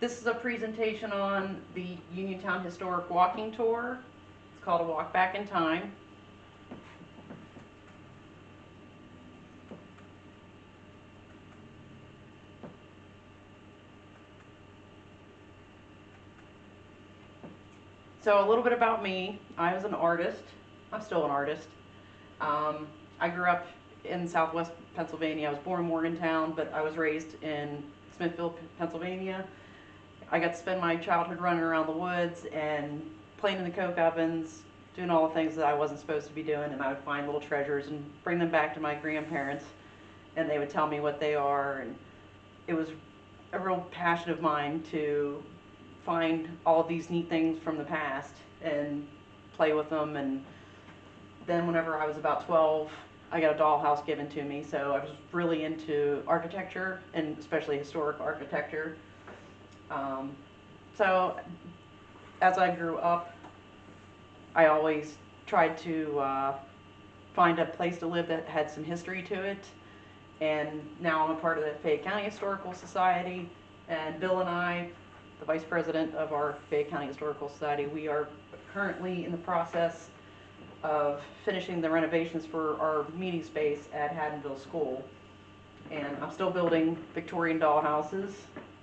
This is a presentation on the Uniontown Historic Walking Tour. It's called A Walk Back in Time. So a little bit about me. I was an artist. I'm still an artist. I grew up in southwest Pennsylvania. I was born in Morgantown, but I was raised in Smithville, Pennsylvania. I got to spend my childhood running around the woods and playing in the coke ovens, doing all the things that I wasn't supposed to be doing, and I would find little treasures and bring them back to my grandparents, and they would tell me what they are. And it was a real passion of mine to find all of these neat things from the past and play with them. And then whenever I was about 12, I got a dollhouse given to me, so I was really into architecture, and especially historic architecture. So as I grew up, I always tried to find a place to live that had some history to it. And now I'm a part of the Fayette County Historical Society, and Bill and I, the vice president of our Fayette County Historical Society, we are currently in the process of finishing the renovations for our meeting space at Haddonville School. And I'm still building Victorian dollhouses,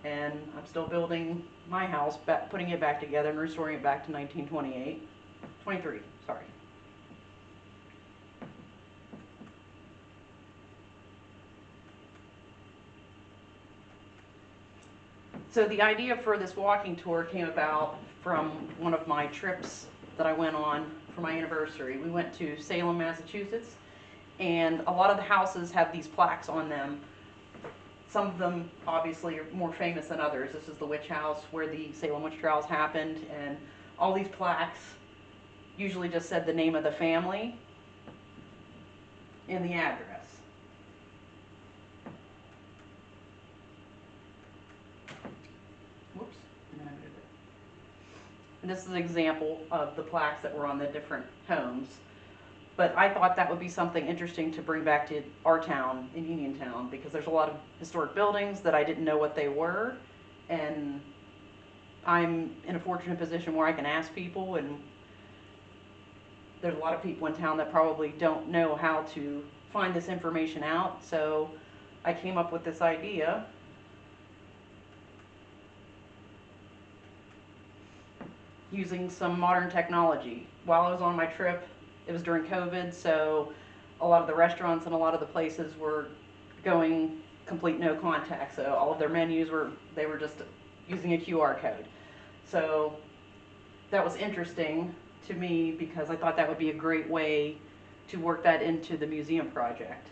and I'm still building my house, putting it back together and restoring it back to 23, sorry. So the idea for this walking tour came about from one of my trips that I went on for my anniversary. We went to Salem, Massachusetts, and a lot of the houses have these plaques on them. Some of them obviously are more famous than others. This is the witch house where the Salem witch trials happened, and all these plaques usually just said the name of the family and the address. Whoops. And this is an example of the plaques that were on the different homes. But I thought that would be something interesting to bring back to our town, in Uniontown, because there's a lot of historic buildings that I didn't know what they were, and I'm in a fortunate position where I can ask people, and there's a lot of people in town that probably don't know how to find this information out. So I came up with this idea. Using some modern technology. While I was on my trip, it was during COVID, so a lot of the restaurants and a lot of the places were going complete no contact. So all of their menus they were just using a QR code. So that was interesting to me because I thought that would be a great way to work that into the museum project.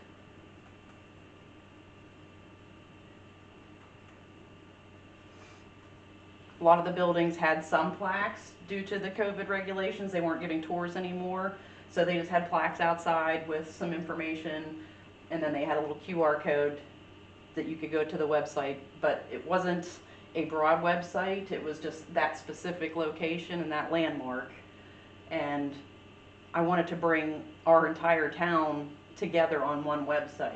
A lot of the buildings had some plaques due to the COVID regulations. They weren't giving tours anymore, so they just had plaques outside with some information, and then they had a little QR code that you could go to the website, but it wasn't a broad website. It was just that specific location and that landmark. And I wanted to bring our entire town together on one website.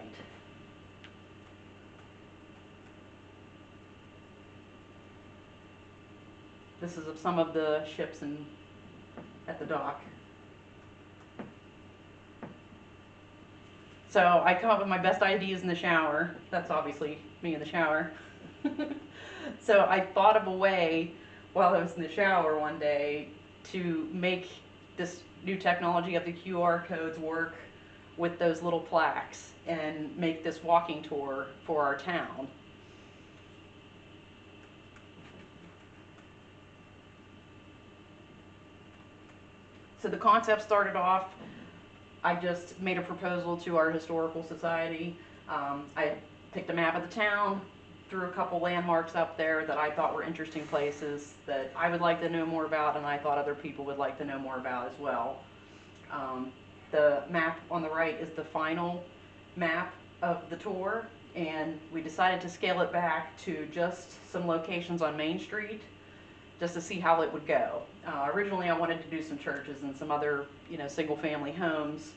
This is of some of the ships at the dock. So I come up with my best ideas in the shower. That's obviously me in the shower. So I thought of a way while I was in the shower one day to make this new technology of the QR codes work with those little plaques and make this walking tour for our town. So the concept started off, I just made a proposal to our historical society. I picked a map of the town, threw a couple landmarks up there that I thought were interesting places that I would like to know more about, and I thought other people would like to know more about as well. The map on the right is the final map of the tour, and we decided to scale it back to just some locations on Main Street, just to see how it would go. Originally I wanted to do some churches and some other, single family homes,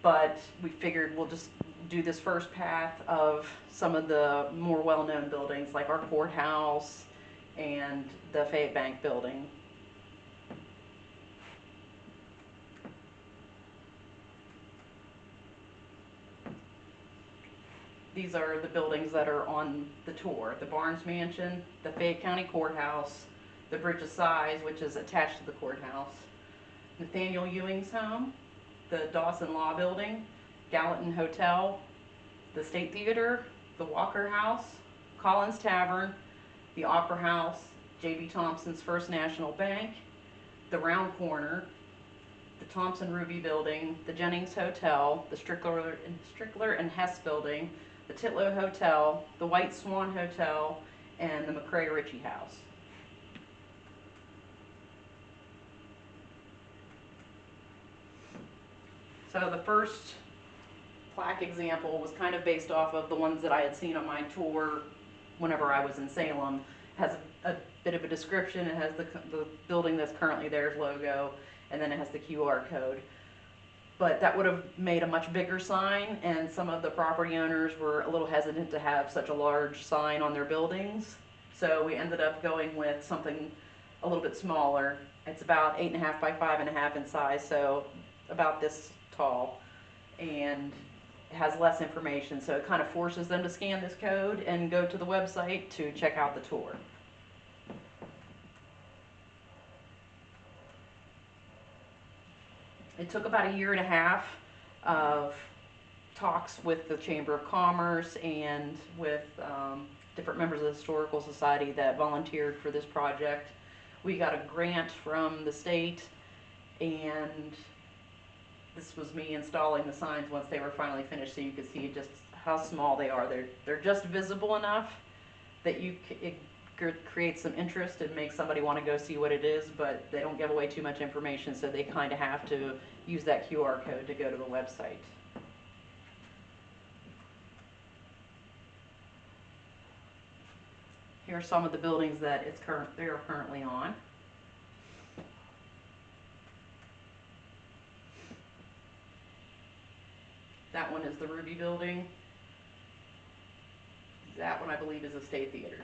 but we figured we'll just do this first path of some of the more well-known buildings like our courthouse and the Fayette Bank building. These are the buildings that are on the tour: the Barnes Mansion, the Fayette County Courthouse, the Bridge of Sighs, which is attached to the courthouse, Nathaniel Ewing's home, the Dawson Law Building, Gallatin Hotel, the State Theater, the Walker House, Collins Tavern, the Opera House, J.B. Thompson's First National Bank, the Round Corner, the Thompson Ruby Building, the Jennings Hotel, the Strickler and Hess Building, the Titlow Hotel, the White Swan Hotel, and the McCrae Ritchie House. So the first plaque example was kind of based off of the ones that I had seen on my tour whenever I was in Salem. It has a bit of a description. It has the building that's currently there's logo, and then it has the QR code. But that would have made a much bigger sign, and some of the property owners were a little hesitant to have such a large sign on their buildings. So we ended up going with something a little bit smaller. It's about 8.5 by 5.5 in size, so about this tall, and it has less information. So it kind of forces them to scan this code and go to the website to check out the tour. It took about 1.5 years of talks with the Chamber of Commerce and with different members of the Historical Society that volunteered for this project. We got a grant from the state, and this was me installing the signs once they were finally finished, so you could see just how small they are. They're just visible enough that it creates some interest and makes somebody want to go see what it is, but they don't give away too much information, so they kind of have to use that QR code to go to the website. Here are some of the buildings that they are currently on. That one is the Ruby Building. That one, I believe, is the State Theater.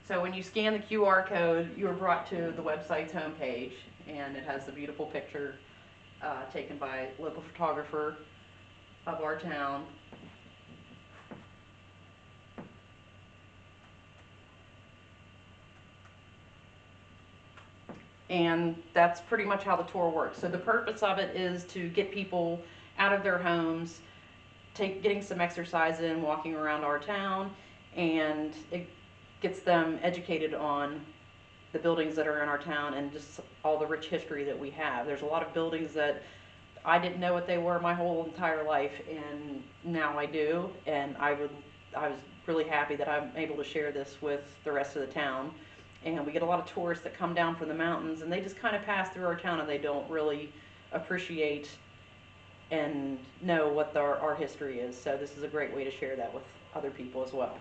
So when you scan the QR code, you are brought to the website's homepage, and it has the beautiful picture taken by a local photographer of our town. And that's pretty much how the tour works. So the purpose of it is to get people out of their homes, getting some exercise in, walking around our town, and it gets them educated on the buildings that are in our town and just all the rich history that we have. There's a lot of buildings that I didn't know what they were my whole entire life, and now I do, and I was really happy that I'm able to share this with the rest of the town. And we get a lot of tourists that come down from the mountains, and they just kind of pass through our town, and they don't really appreciate and know what our history is. So this is a great way to share that with other people as well.